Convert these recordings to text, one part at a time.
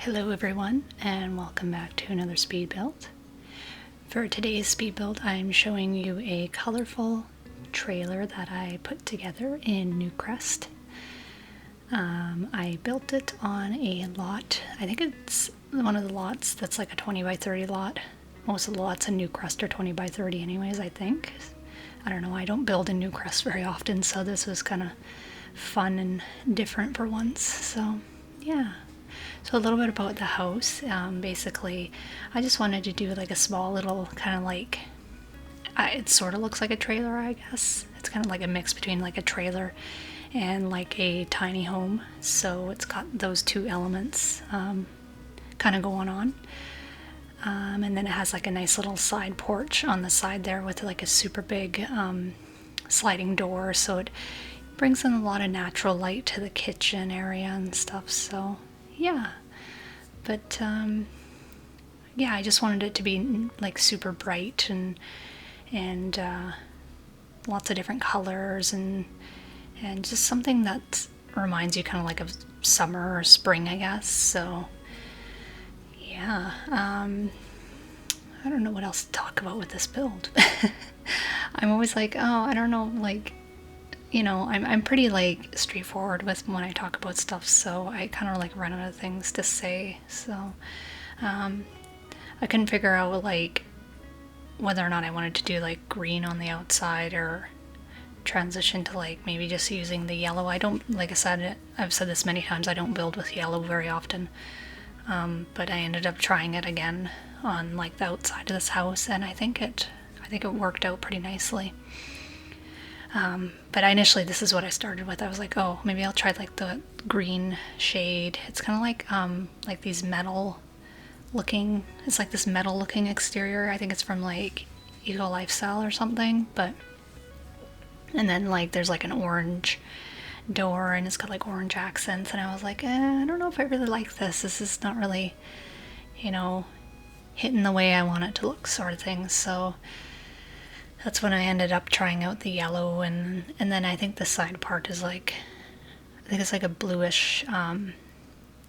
Hello everyone, and welcome back to another speed build. For today's speed build, I'm showing you a colorful trailer that I put together in Newcrest. I built it on a lot. I think it's one of the lots that's like a 20 by 30 lot. Most of the lots in Newcrest are 20 by 30 anyways, I think. I don't know, I don't build in Newcrest very often, so this was kind of fun and different for once. So yeah. So a little bit about the house. Basically, I just wanted to do like a small little kind of like, it sort of looks like a trailer, I guess. It's kind of like a mix between like a trailer and like a tiny home. So it's got those two elements kind of going on. And then it has like a nice little side porch on the side there with like a super big sliding door. So it brings in a lot of natural light to the kitchen area and stuff. So yeah, but yeah, I just wanted it to be like super bright and lots of different colors and just something that reminds you kind of like of summer or spring, I guess. So yeah, I don't know what else to talk about with this build. I'm always like, oh, I don't know, like, you know, I'm pretty like straightforward with when I talk about stuff, so I kind of like run out of things to say. So I couldn't figure out like whether or not I wanted to do like green on the outside or transition to like maybe just using the yellow. I don't, like I said, I've said this many times, I don't build with yellow very often, but I ended up trying it again on like the outside of this house, and I think it worked out pretty nicely. But initially this is what I started with. I was like, oh, maybe I'll try like the green shade. It's kind of like these metal looking, it's like this metal looking exterior. I think it's from like Eco Lifestyle or something, but, and then like there's like an orange door and it's got like orange accents, and I was like, I don't know if I really like this. This is not really, you know, hitting the way I want it to look, sort of thing. So that's when I ended up trying out the yellow, and then I think the side part is like, I think it's like a bluish,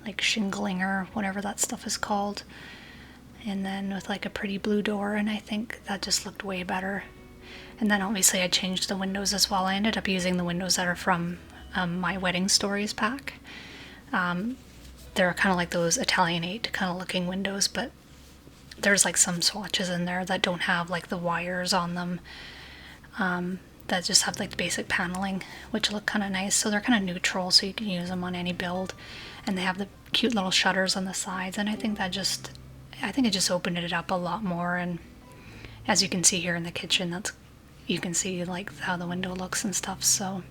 like shingling or whatever that stuff is called, and then with like a pretty blue door, and I think that just looked way better. And then obviously I changed the windows as well. I ended up using the windows that are from my Wedding Stories pack. They're kind of like those Italianate kind of looking windows, but there's like some swatches in there that don't have like the wires on them, that just have like the basic paneling, which look kind of nice. So they're kind of neutral, so you can use them on any build, and they have the cute little shutters on the sides, and I think it just opened it up a lot more. And as you can see here in the kitchen, you can see like how the window looks and stuff. So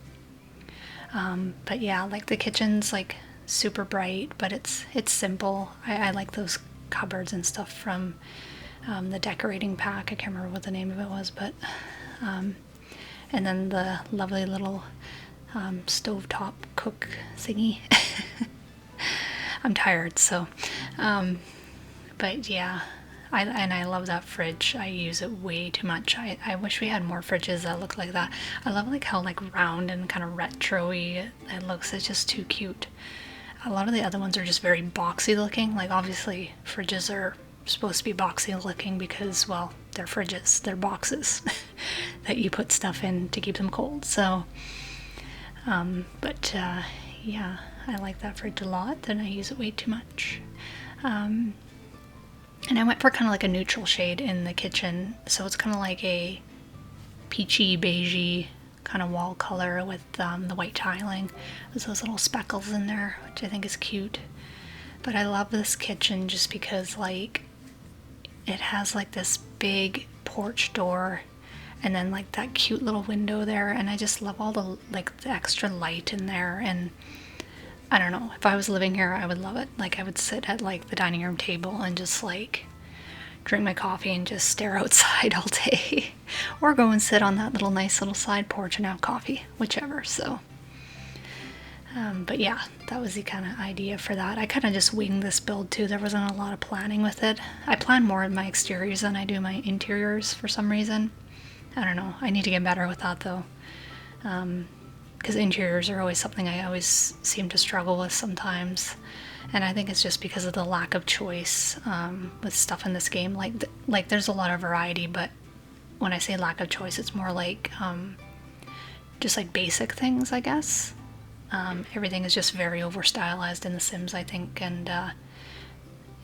but yeah, like the kitchen's like super bright, but it's simple. I like those cupboards and stuff from the decorating pack. I can't remember what the name of it was, but and then the lovely little stovetop cook thingy. I'm tired, so but yeah, I love that fridge. I use it way too much. I wish we had more fridges that look like that. I love like how like round and kind of retro-y it looks. It's just too cute. A lot of the other ones are just very boxy looking. Like obviously fridges are supposed to be boxy looking because, well, they're fridges, they're boxes that you put stuff in to keep them cold. So but yeah, I like that fridge a lot, and I use it way too much. And I went for kind of like a neutral shade in the kitchen, so it's kind of like a peachy beigey kind of wall color with the white tiling. There's those little speckles in there, which I think is cute. But I love this kitchen just because like it has like this big porch door and then like that cute little window there, and I just love all the like the extra light in there. And I don't know, if I was living here I would love it. Like I would sit at like the dining room table and just like drink my coffee and just stare outside all day, or go and sit on that little nice little side porch and have coffee, whichever. So but yeah, that was the kind of idea for that. I kind of just winged this build too. There wasn't a lot of planning with it. I plan more in my exteriors than I do my interiors for some reason. I don't know, I need to get better with that though, because interiors are always something I always seem to struggle with sometimes. And I think it's just because of the lack of choice with stuff in this game. Like there's a lot of variety, but when I say lack of choice, it's more like just like basic things, I guess. Everything is just very over stylized in The Sims, I think, and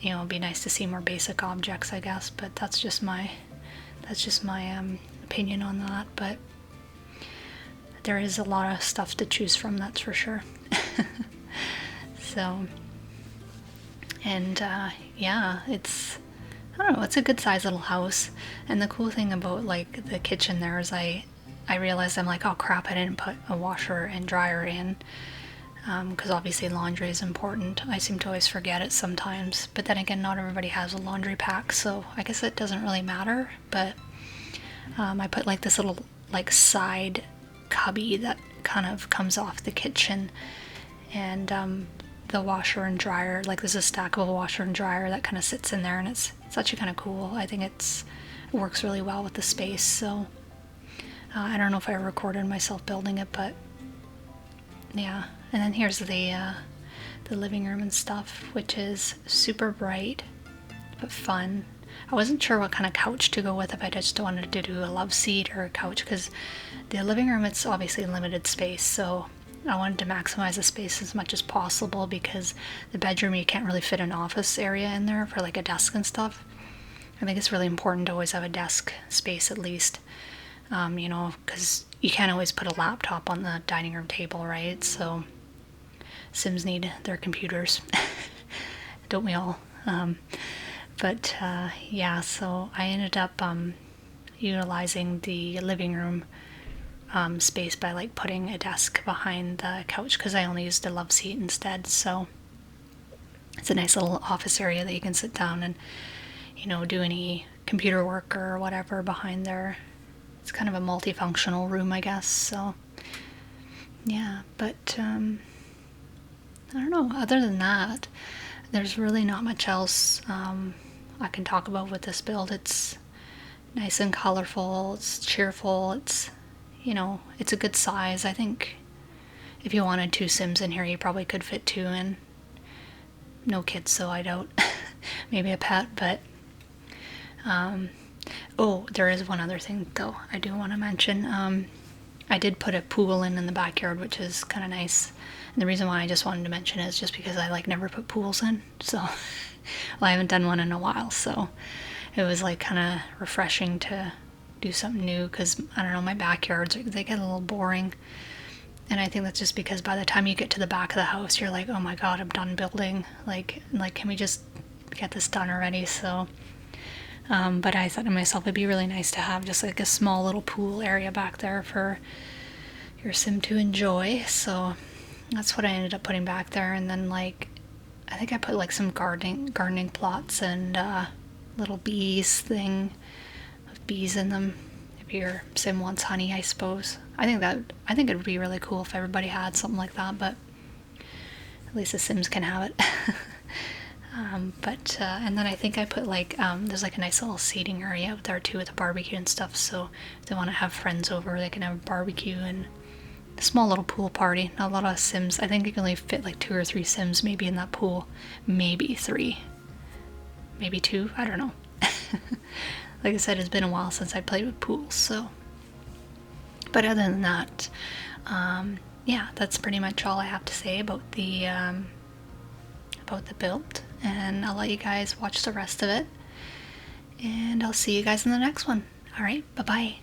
you know, it'd be nice to see more basic objects, I guess. But that's just my opinion on that. But there is a lot of stuff to choose from, that's for sure. So, and yeah, it's, I don't know, it's a good sized little house. And the cool thing about like the kitchen there is I realized, I'm like, oh crap, I didn't put a washer and dryer in, because obviously laundry is important. I seem to always forget it sometimes, but then again, not everybody has a laundry pack, so I guess it doesn't really matter. But I put like this little like side cubby that kind of comes off the kitchen, and the washer and dryer, like there's a stackable washer and dryer that kind of sits in there, and it's actually kind of cool. I think it works really well with the space. So I don't know if I recorded myself building it, but yeah. And then here's the living room and stuff, which is super bright but fun. I wasn't sure what kind of couch to go with, if I just wanted to do a love seat or a couch, because the living room, it's obviously limited space, so I wanted to maximize the space as much as possible, because the bedroom, you can't really fit an office area in there for like a desk and stuff. I think it's really important to always have a desk space at least, you know, because you can't always put a laptop on the dining room table, right? So Sims need their computers, don't we all? But yeah, so I ended up utilizing the living room space by like putting a desk behind the couch, because I only used a love seat instead. So it's a nice little office area that you can sit down and, you know, do any computer work or whatever behind there. It's kind of a multifunctional room, I guess. So yeah, but I don't know, other than that, there's really not much else I can talk about with this build. It's nice and colorful, it's cheerful, it's, you know, it's a good size. I think if you wanted 2 Sims in here, you probably could fit 2 in. No kids, so I doubt. Maybe a pet, but oh, there is one other thing though I do want to mention. I did put a pool in the backyard, which is kind of nice. And the reason why I just wanted to mention it is just because I like never put pools in. So, well, I haven't done one in a while, so it was like kind of refreshing to do something new, because I don't know, my backyards, they get a little boring. And I think that's just because by the time you get to the back of the house, you're like, oh my god, I'm done building. Like can we just get this done already? So, but I thought to myself, it'd be really nice to have just like a small little pool area back there for your Sim to enjoy. So that's what I ended up putting back there. And then like, I think I put like some gardening plots and little bees thing with bees in them. If your Sim wants honey, I suppose. I think it would be really cool if everybody had something like that, but at least the Sims can have it. And then I think I put like, there's like a nice little seating area out there too with a barbecue and stuff, so if they want to have friends over, they can have a barbecue and a small little pool party. Not a lot of Sims. I think you can only fit like 2 or 3 Sims maybe in that pool. Maybe 3. Maybe 2. I don't know. Like I said, it's been a while since I played with pools, so. But other than that, yeah, that's pretty much all I have to say about the build. And I'll let you guys watch the rest of it. And I'll see you guys in the next one. Alright, bye-bye.